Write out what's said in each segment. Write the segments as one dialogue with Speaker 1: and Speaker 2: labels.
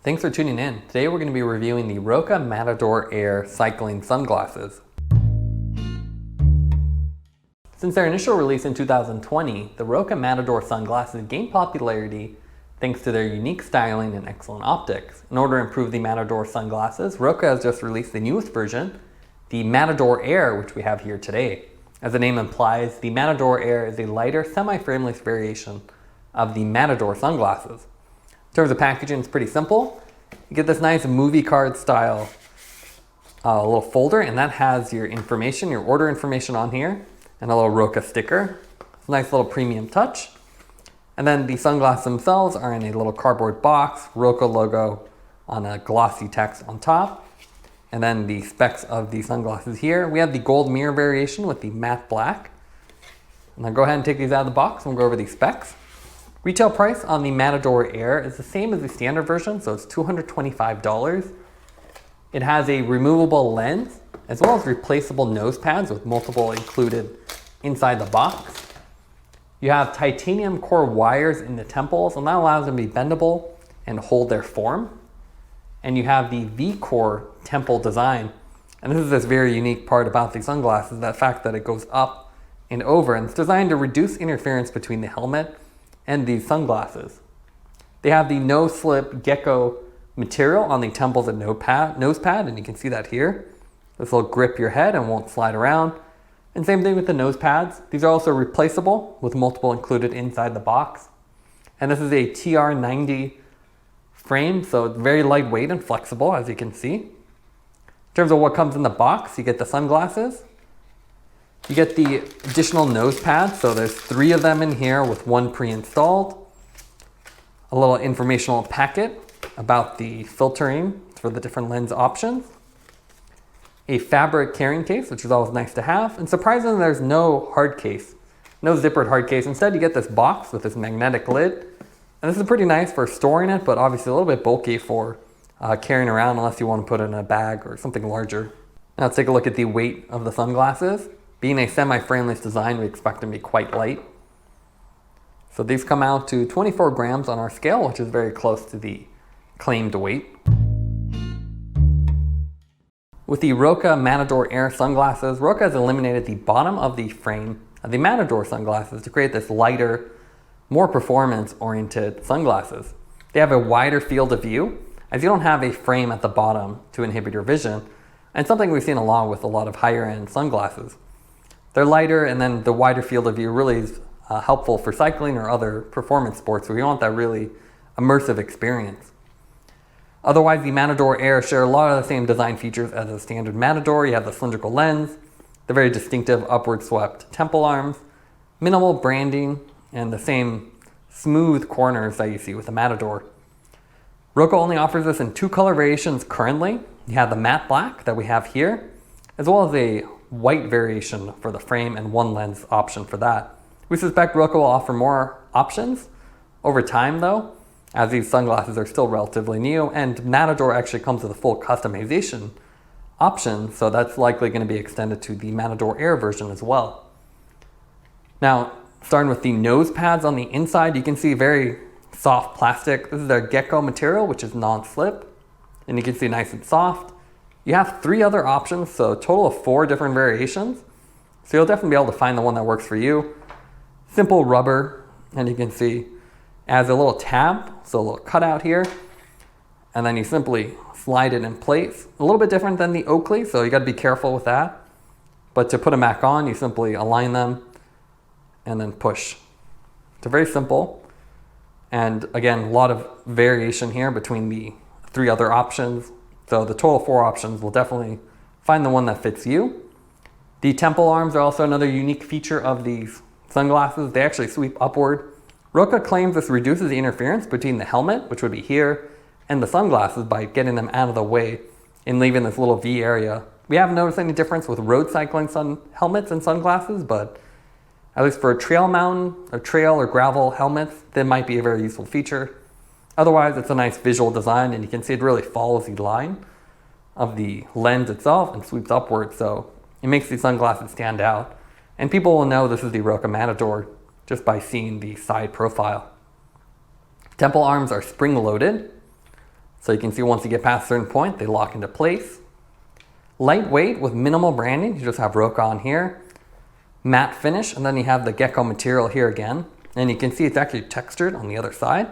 Speaker 1: Thanks for tuning in. Today we're going to be reviewing the ROKA Matador Air cycling sunglasses. Since their initial release in 2020, the ROKA Matador sunglasses gained popularity thanks to their unique styling and excellent optics. In order to improve the Matador sunglasses, ROKA has just released the newest version, the Matador Air, which we have here today. As the name implies, the Matador Air is a lighter, semi-frameless variation of the Matador sunglasses. In terms of packaging, it's pretty simple. You get this nice movie card style little folder, and that has your information, your order information on here, and a little ROKA sticker. It's a nice little premium touch. And then the sunglasses themselves are in a little cardboard box, ROKA logo on a glossy text on top. And then the specs of the sunglasses here. We have the gold mirror variation with the matte black. And I'll go ahead and take these out of the box and we'll go over the specs. Retail price on the Matador Air is the same as the standard version, so it's $225. It has a removable lens, as well as replaceable nose pads with multiple included inside the box. You have titanium core wires in the temples, and that allows them to be bendable and hold their form. And you have the V-core temple design. And this is this very unique part about these sunglasses, that fact that it goes up and over, and it's designed to reduce interference between the helmet and these sunglasses. They have the no-slip gecko material on the temples and nose pad, and you can see that here. This will grip your head and won't slide around. And same thing with the nose pads. These are also replaceable with multiple included inside the box. And this is a TR90 frame, so it's very lightweight and flexible, as you can see. In terms of what comes in the box, you get the sunglasses. You get the additional nose pads, so there's 3 of them in here with 1 pre-installed. A little informational packet about the filtering for the different lens options. A fabric carrying case, which is always nice to have. And surprisingly, there's no hard case, no zippered hard case. Instead, you get this box with this magnetic lid. And this is pretty nice for storing it, but obviously a little bit bulky for carrying around unless you want to put it in a bag or something larger. Now let's take a look at the weight of the sunglasses. Being a semi-frameless design, we expect them to be quite light. So these come out to 24 grams on our scale, which is very close to the claimed weight. With the ROKA Matador Air sunglasses, ROKA has eliminated the bottom of the frame of the Matador sunglasses to create this lighter, more performance-oriented sunglasses. They have a wider field of view, as you don't have a frame at the bottom to inhibit your vision, and something we've seen along with a lot of higher-end sunglasses. They're lighter, and then the wider field of view really is helpful for cycling or other performance sports where you want that really immersive experience. Otherwise, the Matador Air share a lot of the same design features as a standard Matador. You have the cylindrical lens, the very distinctive upward swept temple arms, minimal branding, and the same smooth corners that you see with the Matador. ROKA only offers this in 2 color variations currently. You have the matte black that we have here, as well as a white variation for the frame and 1 lens option for that. We suspect ROKA will offer more options over time though, as these sunglasses are still relatively new, and Matador actually comes with a full customization option, so that's likely going to be extended to the Matador Air version as well. Now, starting with the nose pads on the inside, you can see very soft plastic. This is their gecko material, which is non-slip, and you can see nice and soft. You have 3 other options, so a total of 4 different variations. So you'll definitely be able to find the one that works for you. Simple rubber, and you can see as a little tab, so a little cutout here, and then you simply slide it in place. A little bit different than the Oakley, so you got to be careful with that. But to put them back on, you simply align them and then push. It's very simple. And again, a lot of variation here between the 3 other options. So the total 4 options will definitely find the one that fits you. The temple arms are also another unique feature of these sunglasses. They actually sweep upward. ROKA claims this reduces the interference between the helmet, which would be here, and the sunglasses by getting them out of the way and leaving this little V area. We haven't noticed any difference with road cycling helmets and sunglasses, but at least for a trail or gravel helmets, that might be a very useful feature. Otherwise, it's a nice visual design, and you can see it really follows the line of the lens itself and sweeps upward, so it makes these sunglasses stand out. And people will know this is the ROKA Matador just by seeing the side profile. Temple arms are spring-loaded, So you can see once you get past a certain point, they lock into place. Lightweight with minimal branding, you just have ROKA on here. Matte finish, and then you have the gecko material here again. And you can see it's actually textured on the other side.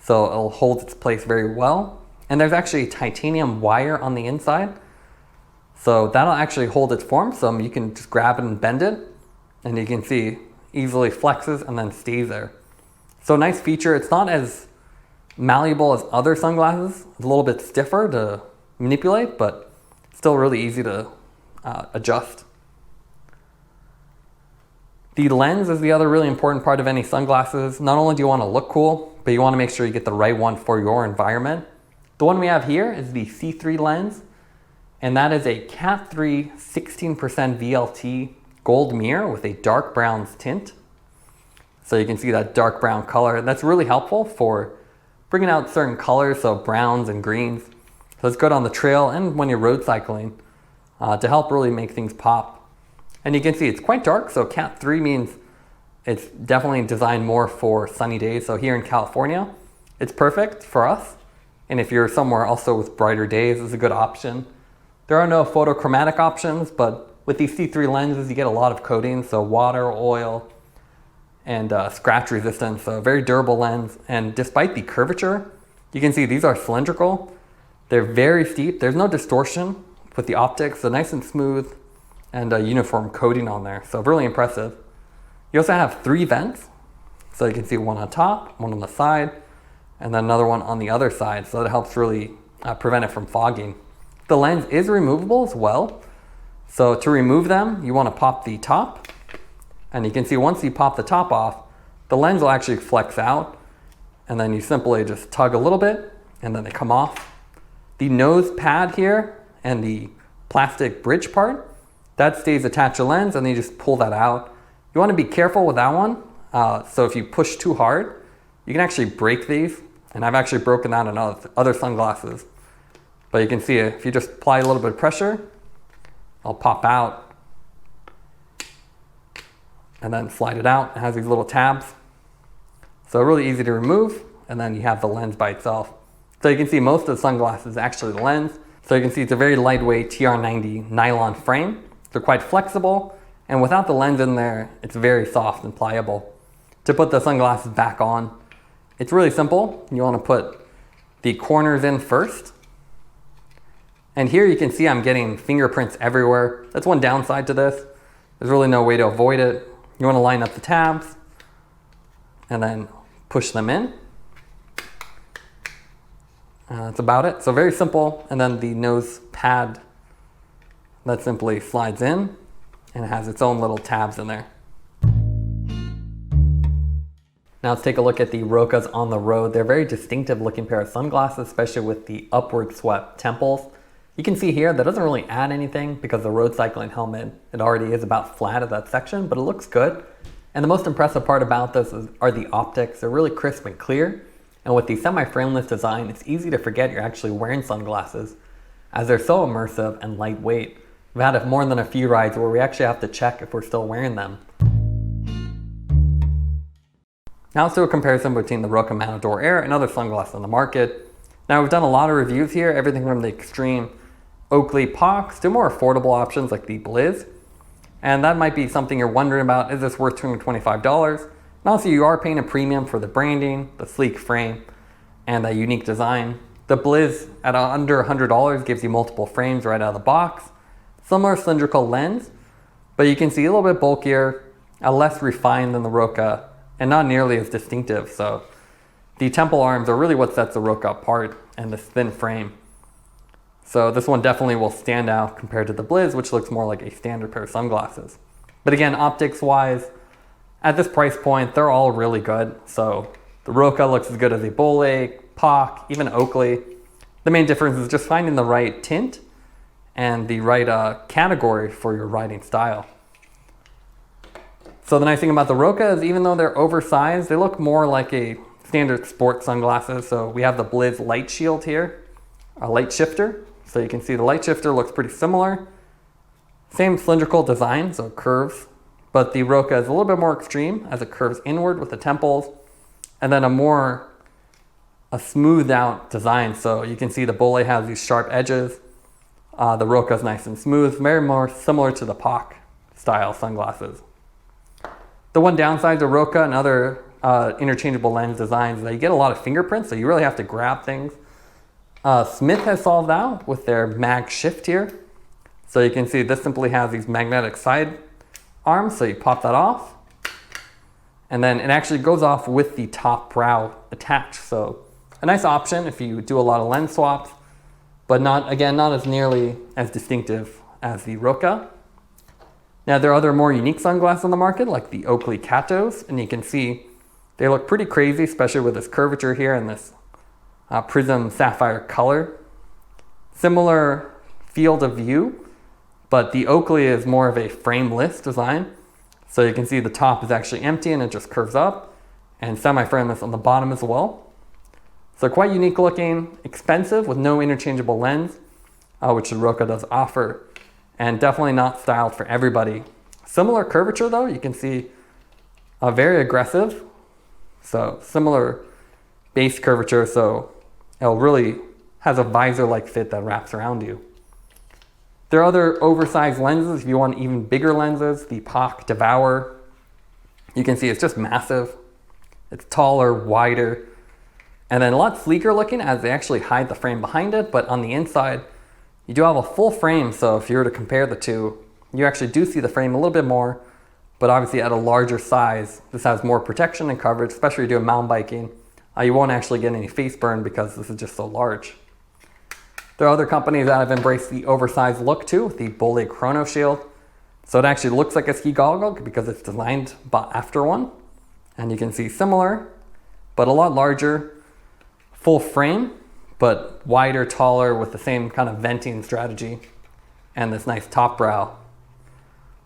Speaker 1: So it'll hold its place very well. And there's actually titanium wire on the inside. So that'll actually hold its form, so you can just grab it and bend it. And you can see easily flexes and then stays there. So nice feature. It's not as malleable as other sunglasses. It's a little bit stiffer to manipulate, but still really easy to adjust. The lens is the other really important part of any sunglasses. Not only do you want to look cool, but you want to make sure you get the right one for your environment. The one we have here is the C3 lens, and that is a Cat 3 16% VLT gold mirror with a dark bronze tint. So you can see that dark brown color. That's really helpful for bringing out certain colors, so browns and greens. So it's good on the trail and when you're road cycling to help really make things pop. And you can see it's quite dark, so Cat 3 means it's definitely designed more for sunny days. So here in California, it's perfect for us. And if you're somewhere also with brighter days, it's a good option. There are no photochromatic options, but with these C3 lenses, you get a lot of coatings, so water, oil, and scratch resistance, so very durable lens. And despite the curvature, you can see these are cylindrical. They're very steep. There's no distortion with the optics, so nice and smooth and a uniform coating on there. So really impressive. You also have 3 vents. So you can see one on top, one on the side, and then another one on the other side. So that helps really prevent it from fogging. The lens is removable as well. So to remove them, you want to pop the top. And you can see once you pop the top off, the lens will actually flex out. And then you simply just tug a little bit and then they come off. The nose pad here and the plastic bridge part, that stays attached to the lens, and then you just pull that out. You want to be careful with that one. So if you push too hard, you can actually break these. And I've actually broken that in other sunglasses. But you can see if you just apply a little bit of pressure, it'll pop out. And then slide it out. It has these little tabs. So really easy to remove. And then you have the lens by itself. So you can see most of the sunglasses is actually the lens. So you can see it's a very lightweight TR90 nylon frame. They're quite flexible. And without the lens in there, it's very soft and pliable. To put the sunglasses back on, it's really simple. You want to put the corners in first. And here you can see I'm getting fingerprints everywhere. That's one downside to this. There's really no way to avoid it. You want to line up the tabs and then push them in. That's about it. So very simple. And then the nose pad, that simply slides in and it has its own little tabs in there. Now let's take a look at the ROKAs on the road. They're a very distinctive looking pair of sunglasses, especially with the upward swept temples. You can see here that doesn't really add anything because the road cycling helmet, it already is about flat at that section, but it looks good. And the most impressive part about this are the optics. They're really crisp and clear. And with the semi-frameless design, it's easy to forget you're actually wearing sunglasses as they're so immersive and lightweight. We've had more than a few rides where we actually have to check if we're still wearing them. Now let's do a comparison between the ROKA Matador Air and other sunglasses on the market. Now we've done a lot of reviews here, everything from the extreme Oakley POCs to more affordable options like the Bolle. And that might be something you're wondering about, is this worth $225? And also you are paying a premium for the branding, the sleek frame, and the unique design. The Bolle at under $100 gives you multiple frames right out of the box. Similar cylindrical lens, but you can see a little bit bulkier, less refined than the ROKA, and not nearly as distinctive. So the temple arms are really what sets the ROKA apart, and this thin frame. So this one definitely will stand out compared to the Bolle, which looks more like a standard pair of sunglasses. But again, optics wise, at this price point, they're all really good. So the ROKA looks as good as a Bolle, POC, even Oakley. The main difference is just finding the right tint and the right category for your riding style. So the nice thing about the ROKA is even though they're oversized, they look more like a standard sports sunglasses. So we have the Bolle light shield here, a light shifter. So you can see the light shifter looks pretty similar. Same cylindrical design, so it curves, but the ROKA is a little bit more extreme as it curves inward with the temples, and then a more a smoothed out design. So you can see the Bolle has these sharp edges. The ROKA is nice and smooth, very more similar to the POC style sunglasses. The one downside to ROKA and other interchangeable lens designs is that you get a lot of fingerprints, so you really have to grab things. Smith has solved that with their mag shift here. So you can see this simply has these magnetic side arms, so you pop that off. And then it actually goes off with the top brow attached. So a nice option if you do a lot of lens swaps, but not as nearly as distinctive as the ROKA. Now there are other more unique sunglasses on the market, like the Oakley Katos, and you can see they look pretty crazy, especially with this curvature here and this prism sapphire color. Similar field of view, but the Oakley is more of a frameless design. So you can see the top is actually empty and it just curves up, and semi-frameless on the bottom as well. So quite unique looking, expensive with no interchangeable lens, which the ROKA does offer, and definitely not styled for everybody. Similar curvature though, you can see very aggressive. So similar base curvature, so it really has a visor-like fit that wraps around you. There are other oversized lenses if you want even bigger lenses. The POC Devour, you can see it's just massive. It's taller, wider, and then a lot sleeker looking as they actually hide the frame behind it, but on the inside, you do have a full frame, so if you were to compare the two, you actually do see the frame a little bit more, but obviously at a larger size. This has more protection and coverage, especially if you're doing mountain biking. You won't actually get any face burn because this is just so large. There are other companies that have embraced the oversized look too, with the Bolle Chronoshield. So it actually looks like a ski goggle because it's designed after one. And you can see similar, but a lot larger, full frame, but wider, taller, with the same kind of venting strategy and this nice top brow.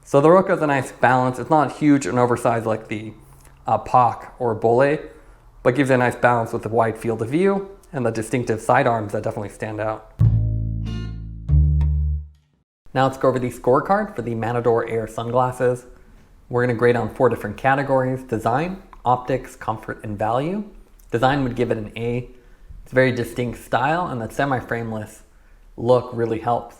Speaker 1: So the ROKA is a nice balance. It's not huge and oversized like the POC or Bolle, but gives you a nice balance with the wide field of view and the distinctive sidearms that definitely stand out. Now let's go over the scorecard for the Matador Air sunglasses. We're going to grade on 4 different categories: design, optics, comfort, and value. Design would give it an A. It's a very distinct style, and that semi-frameless look really helps.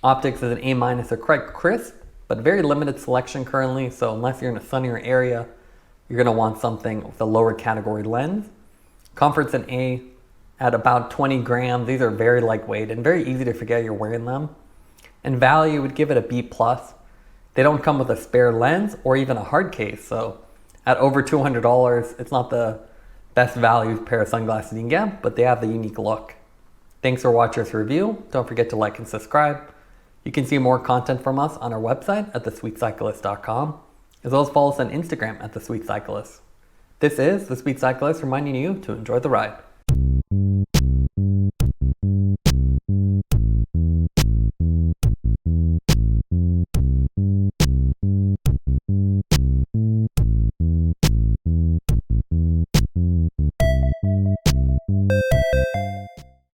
Speaker 1: Optics is an A-, they're quite crisp, but very limited selection currently, so unless you're in a sunnier area, you're going to want something with a lower category lens. Comfort's an A at about 20 grams. These are very lightweight and very easy to forget you're wearing them. And value would give it a B+. They don't come with a spare lens or even a hard case, so at over $200, it's not the best value pair of sunglasses you can get, but they have the unique look. Thanks for watching this review. Don't forget to like and subscribe. You can see more content from us on our website at thesweetcyclist.com, as well as follow us on Instagram at thesweetcyclist. This is The Sweet Cyclist reminding you to enjoy the ride.